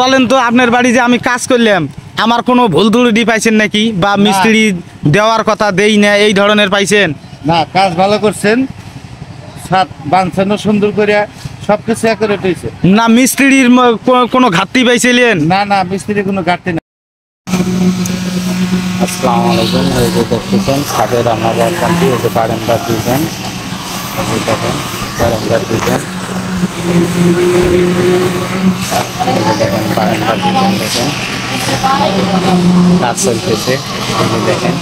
বলেন তো আপনার বাড়ি যে আমি কাজ করলাম আমার কোনো ভুল ত্রুটি পাইছেন নাকি বা মিস্ত্রি দেওয়ার কথা দেই না এই ধরনের পাইছেন? না, কাজ ভালো করছেন, ছাদ বাঁধছেনও সুন্দর করে, সবকিছু একরে পেয়েছে। না মিস্ত্রির কোনো ঘাটতি পাইছিলেন? না না, মিস্ত্রির কোনো ঘাটতি না। আসসালামু আলাইকুম। এই যে দেখতেছেন ছাদের রান্নাঘর কান্তি, এই যে বারান্দার ডিজাইন, দেখেন বারান্দার ডিজাইন, দেখেন বারান্দার ডিজাইন, দেখেন কাজ চলতেছে, দেখেন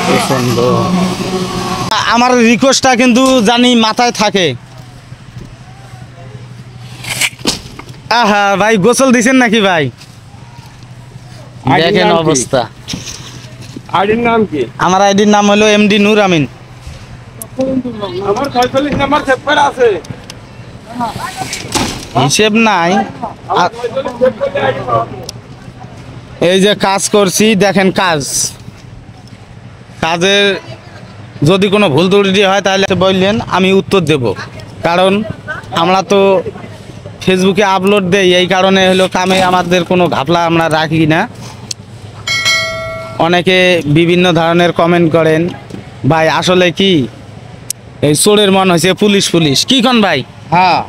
কি সুন্দর। আমার রিকোয়েস্টটা কিন্তু জানি মাথায় থাকে। আহা ভাই গোসল দিছেন নাকি ভাই? দেখেন অবস্থা। আইডির নাম কি? আমার আইডির নাম হলো এমডি নূর আমিন। আমার 46 নাম্বার সেভ করা আছে। হিসেব নাই। এই যে কাজ করছি দেখেন, কাজের যদি কোনো ভুল ত্রুটি হয় তাহলে বললেন, আমি উত্তর দেব। কারণ আমরা তো ফেসবুকে আপলোড দেই, এই কারণে হলো কামে আমাদের কোনো ঘাপলা আমরা রাখি না। অনেকে বিভিন্ন ধরনের কমেন্ট করেন, ভাই আসলে কি এই চোরের মন হয়েছে পুলিশ পুলিশ কি কন ভাই? হ্যাঁ,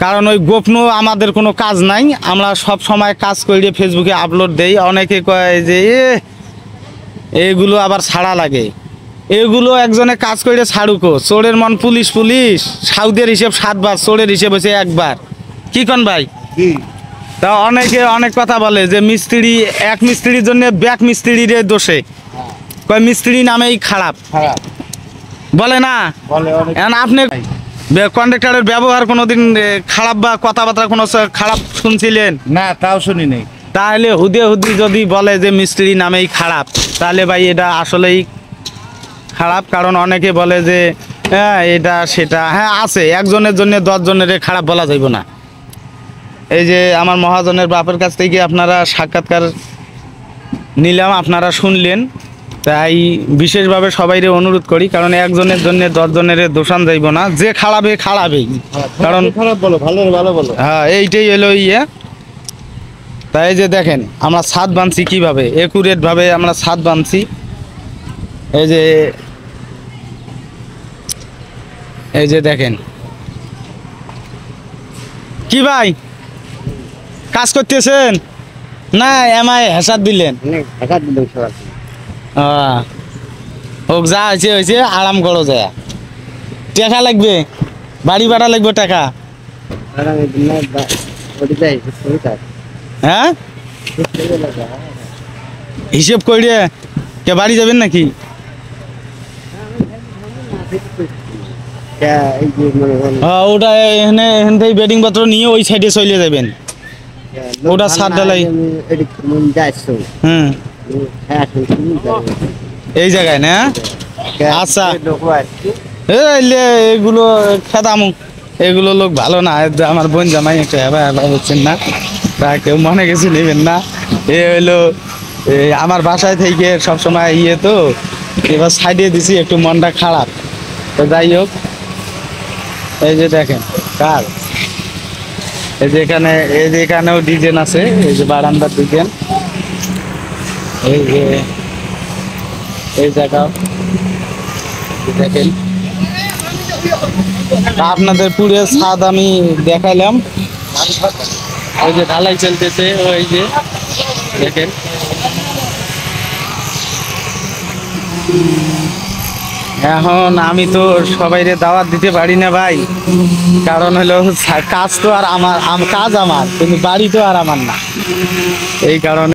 কারণ ওই গোপন আমাদের কোনো কাজ নাই, আমরা সব সময় কাজ করে ফেসবুকে আপলোড দেই। অনেকে কয় যে এগুলো আবার ছাড়া লাগে, এগুলো একজনে কাজ করে ছাড়ুকো। চোরের মন পুলিশ পুলিশ, সাউদের হিসেব 7 বার, চোরের হিসেব হচ্ছে 1 বার। কি কন ভাই? তা অনেকে অনেক কথা বলে যে মিস্ত্রি, এক মিস্ত্রির জন্য ব্যাক মিস্ত্রির দোষে, কয় মিস্ত্রি নামেই খারাপ বলে না। এখন আপনি কন্ট্রাক্টরের ব্যবহার কোনোদিন খারাপ বা কথাবার্তা কোনো খারাপ শুনছিলেন? না, তাও শুনি নেই। তাহলে হুদি যদি বলে যে মিস্ত্রি নামেই খারাপ, তাহলে ভাই এটা আসলেই খারাপ। কারণ অনেকে বলে যে হ্যাঁ এটা সেটা, হ্যাঁ আছে, একজনের জন্য 10 জনের খারাপ বলা যাইব না। এই যে আমার মহাজনের বাপের কাছ থেকে আপনারা সাক্ষাৎকার নিলাম, আপনারা শুনলেন, তাই বিশেষভাবে সবাইরে অনুরোধ করি, কারণ একজনের জন্য 10 জনের দোষান যাইব না। যে খারাপই, কারণ খারাপ বলো, ভালো ভালো বলো। হ্যাঁ এইটাই এলো ইয়ে। তাই যে দেখেন আমরা ছাদ বাঁধছি কিভাবে, একুরেট ভাবে আমরা ছাদ বাঁধছি। এই যে দেখেন কি ভাই কাজ করতেছেন না এমআই হেসাদ দিলেন? হোক, যা হয়েছে আরাম করো যায়। টাকা লাগবে, বাড়ি ভাড়া লাগবে টাকা। হ্যাঁ হিসেব করে কে বাড়ি যাবেন নাকি? ওটা এখান থেকে বেডিং পত্র নিয়ে ওই সাইডে চলে যাবেন, ওটা ছাদ ঢালাই। হুম, এই জায়গায় না? আচ্ছা, এগুলো খেদামু, এগুলো লোক ভালো না। আমার বোন জামাই একটা হচ্ছেন না, তা কেউ মনে কিছু নেবেন না। এ হইলো আমার বাসায় থেকে সবসময় ইয়ে, তো এবার সাইডে দিছি, একটু মনটা খারাপ। তো যাই হোক, এই যে দেখেন কার, এই যে এখানেও ডিজাইন আছে, এই যে বারান্দার ডিজাইন, এই যে এই জায়গা দেখেন। আপনাদের পুরো ছাদ আমি দেখাইলাম। ওই যে ঢালাই চলতেছে, ওই যে দেখেন। এখন আমি তো সবাইরে দাওয়াত দিতে পারি না ভাই, কারণ হলো কাজ তো আর আমার, কাজ আমার, কিন্তু বাড়ি তো আর আমার না, এই কারণে।